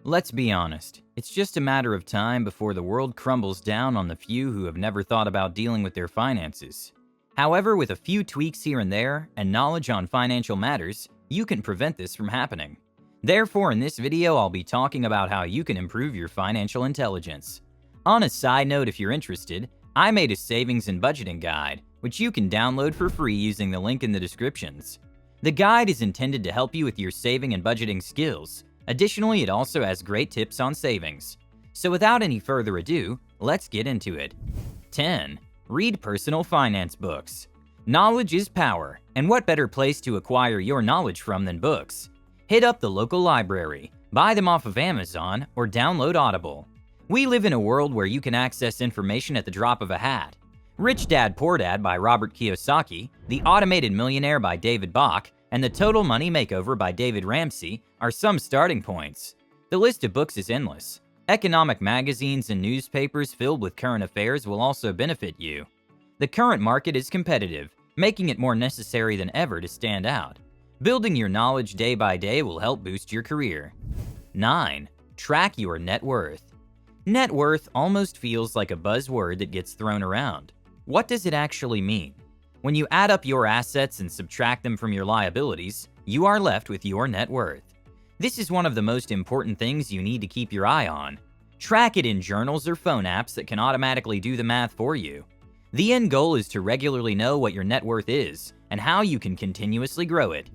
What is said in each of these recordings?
Let's be honest, it's just a matter of time before the world crumbles down on the few who have never thought about dealing with their finances. However, with a few tweaks here and there and knowledge on financial matters, you can prevent this from happening. Therefore, in this video, I'll be talking about how you can improve your financial intelligence. On a side note, if you're interested, I made a savings and budgeting guide, which you can download for free using the link in the descriptions. The guide is intended to help you with your saving and budgeting skills. Additionally, it also has great tips on savings. So without any further ado, let's get into it. 10. Read personal finance books. Knowledge is power, and what better place to acquire your knowledge from than books? Hit up the local library, buy them off of Amazon, or download Audible. We live in a world where you can access information at the drop of a hat. Rich Dad Poor Dad by Robert Kiyosaki, The Automated Millionaire by David Bach, and The Total Money Makeover by David Ramsey are some starting points. The list of books is endless. Economic magazines and newspapers filled with current affairs will also benefit you. The current market is competitive, making it more necessary than ever to stand out. Building your knowledge day by day will help boost your career. 9. Track your net worth. Net worth almost feels like a buzzword that gets thrown around. What does it actually mean? When you add up your assets and subtract them from your liabilities, you are left with your net worth. This is one of the most important things you need to keep your eye on. Track it in journals or phone apps that can automatically do the math for you. The end goal is to regularly know what your net worth is and how you can continuously grow it.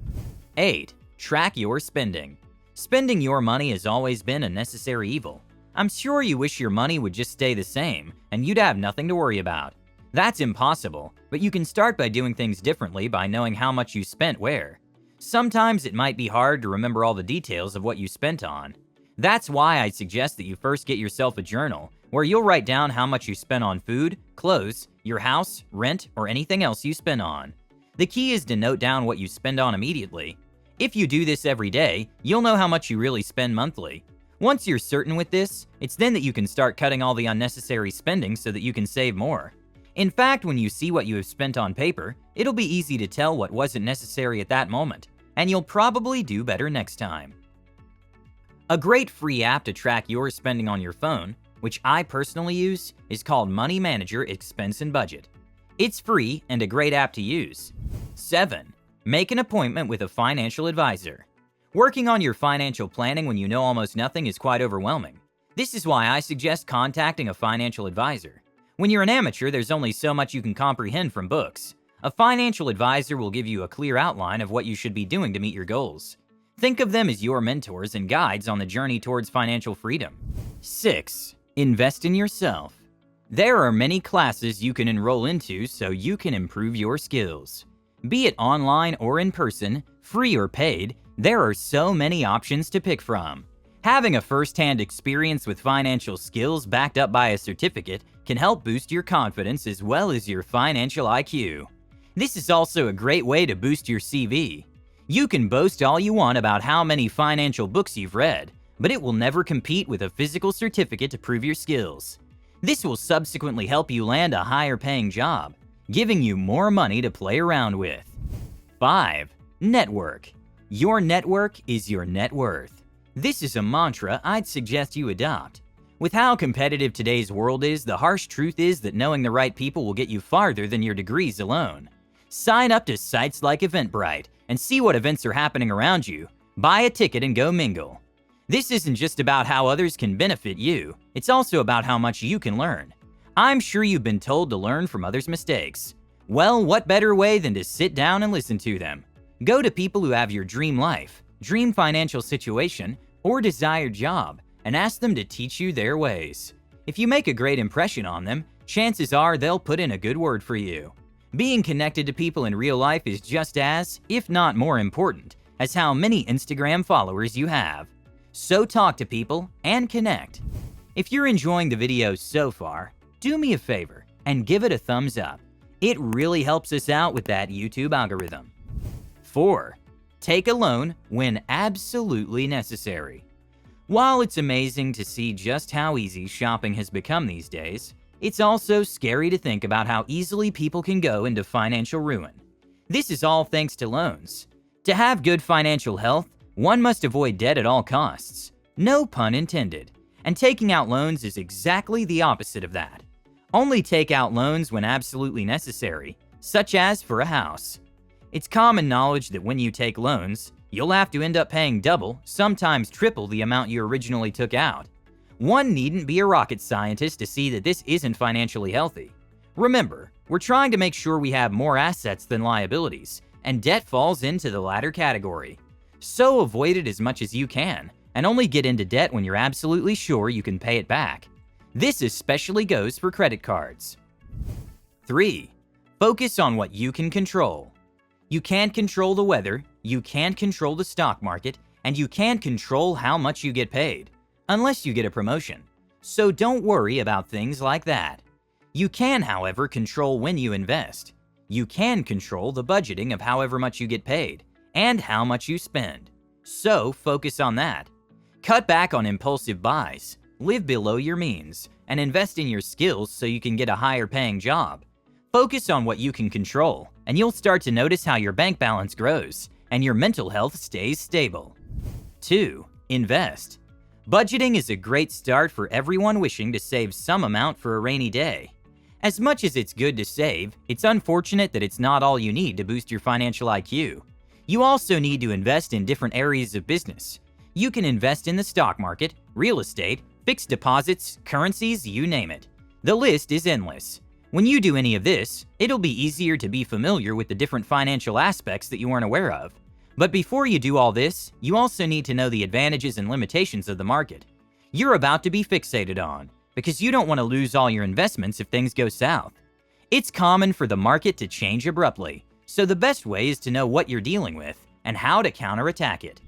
8. Track your spending. Spending your money has always been a necessary evil. I'm sure you wish your money would just stay the same and you'd have nothing to worry about. That's impossible, but you can start by doing things differently by knowing how much you spent where. Sometimes it might be hard to remember all the details of what you spent on. That's why I suggest that you first get yourself a journal where you'll write down how much you spent on food, clothes, your house, rent, or anything else you spend on. The key is to note down what you spend on immediately. If you do this every day, you'll know how much you really spend monthly. Once you're certain with this, it's then that you can start cutting all the unnecessary spending so that you can save more. In fact, when you see what you have spent on paper, it'll be easy to tell what wasn't necessary at that moment, and you'll probably do better next time. A great free app to track your spending on your phone, which I personally use, is called Money Manager Expense and Budget. It's free and a great app to use. 7. Make an appointment with a financial advisor. Working on your financial planning when you know almost nothing is quite overwhelming. This is why I suggest contacting a financial advisor. When you're an amateur, there's only so much you can comprehend from books. A financial advisor will give you a clear outline of what you should be doing to meet your goals. Think of them as your mentors and guides on the journey towards financial freedom. 6. Invest in yourself. There are many classes you can enroll into so you can improve your skills. Be it online or in person, free or paid, there are so many options to pick from. Having a first-hand experience with financial skills backed up by a certificate can help boost your confidence as well as your financial IQ. This is also a great way to boost your CV. You can boast all you want about how many financial books you've read, but it will never compete with a physical certificate to prove your skills. This will subsequently help you land a higher-paying job, giving you more money to play around with. 5. Network. Your network is your net worth. This is a mantra I'd suggest you adopt. With how competitive today's world is, the harsh truth is that knowing the right people will get you farther than your degrees alone. Sign up to sites like Eventbrite and see what events are happening around you. Buy a ticket and go mingle. This isn't just about how others can benefit you, it's also about how much you can learn. I'm sure you've been told to learn from others' mistakes. Well, what better way than to sit down and listen to them? Go to people who have your dream life, dream financial situation, or desired job, and ask them to teach you their ways. If you make a great impression on them, chances are they'll put in a good word for you. Being connected to people in real life is just as, if not more important, as how many Instagram followers you have. So talk to people and connect. If you're enjoying the video so far, do me a favor and give it a thumbs up. It really helps us out with that YouTube algorithm. 4. Take a loan when absolutely necessary. While it's amazing to see just how easy shopping has become these days, it's also scary to think about how easily people can go into financial ruin. This is all thanks to loans. To have good financial health, one must avoid debt at all costs. No pun intended. And taking out loans is exactly the opposite of that. Only take out loans when absolutely necessary, such as for a house. It's common knowledge that when you take loans, you'll have to end up paying double, sometimes triple the amount you originally took out. One needn't be a rocket scientist to see that this isn't financially healthy. Remember, we're trying to make sure we have more assets than liabilities, and debt falls into the latter category. So avoid it as much as you can, and only get into debt when you're absolutely sure you can pay it back. This especially goes for credit cards. 3. Focus on what you can control. You can't control the weather, you can't control the stock market, and you can't control how much you get paid, unless you get a promotion. So don't worry about things like that. You can, however, control when you invest. You can control the budgeting of however much you get paid, and how much you spend. So focus on that. Cut back on impulsive buys, live below your means, and invest in your skills so you can get a higher paying job. Focus on what you can control, and you'll start to notice how your bank balance grows, and your mental health stays stable. 2. Invest. Budgeting is a great start for everyone wishing to save some amount for a rainy day. As much as it's good to save, it's unfortunate that it's not all you need to boost your financial IQ. You also need to invest in different areas of business. You can invest in the stock market, real estate, fixed deposits, currencies, you name it. The list is endless. When you do any of this, it'll be easier to be familiar with the different financial aspects that you weren't aware of. But before you do all this, you also need to know the advantages and limitations of the market you're about to be fixated on, because you don't want to lose all your investments if things go south. It's common for the market to change abruptly, so the best way is to know what you're dealing with and how to counterattack it.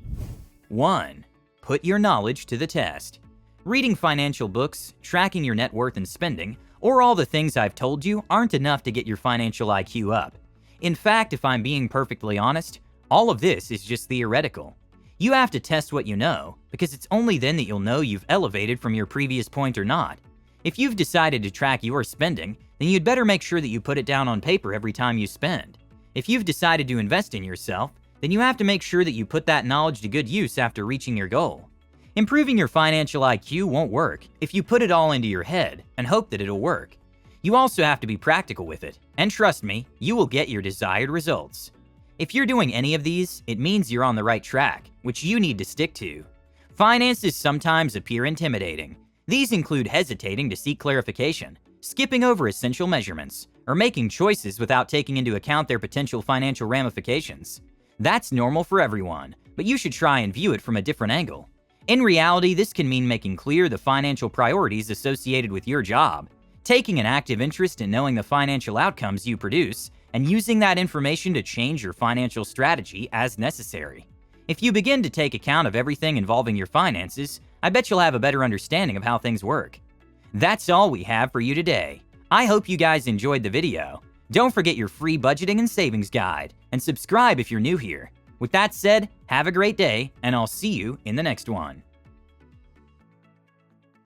1. Put your knowledge to the test. Reading financial books, tracking your net worth and spending, or all the things I've told you aren't enough to get your financial IQ up. In fact, if I'm being perfectly honest, all of this is just theoretical. You have to test what you know, because it's only then that you'll know you've elevated from your previous point or not. If you've decided to track your spending, then you'd better make sure that you put it down on paper every time you spend. If you've decided to invest in yourself, then you have to make sure that you put that knowledge to good use after reaching your goal. Improving your financial IQ won't work if you put it all into your head and hope that it'll work. You also have to be practical with it, and trust me, you will get your desired results. If you're doing any of these, it means you're on the right track, which you need to stick to. Finances sometimes appear intimidating. These include hesitating to seek clarification, skipping over essential measurements, or making choices without taking into account their potential financial ramifications. That's normal for everyone, but you should try and view it from a different angle. In reality, this can mean making clear the financial priorities associated with your job, taking an active interest in knowing the financial outcomes you produce, and using that information to change your financial strategy as necessary. If you begin to take account of everything involving your finances, I bet you'll have a better understanding of how things work. That's all we have for you today. I hope you guys enjoyed the video. Don't forget your free budgeting and savings guide, and subscribe if you're new here. With that said, have a great day, and I'll see you in the next one.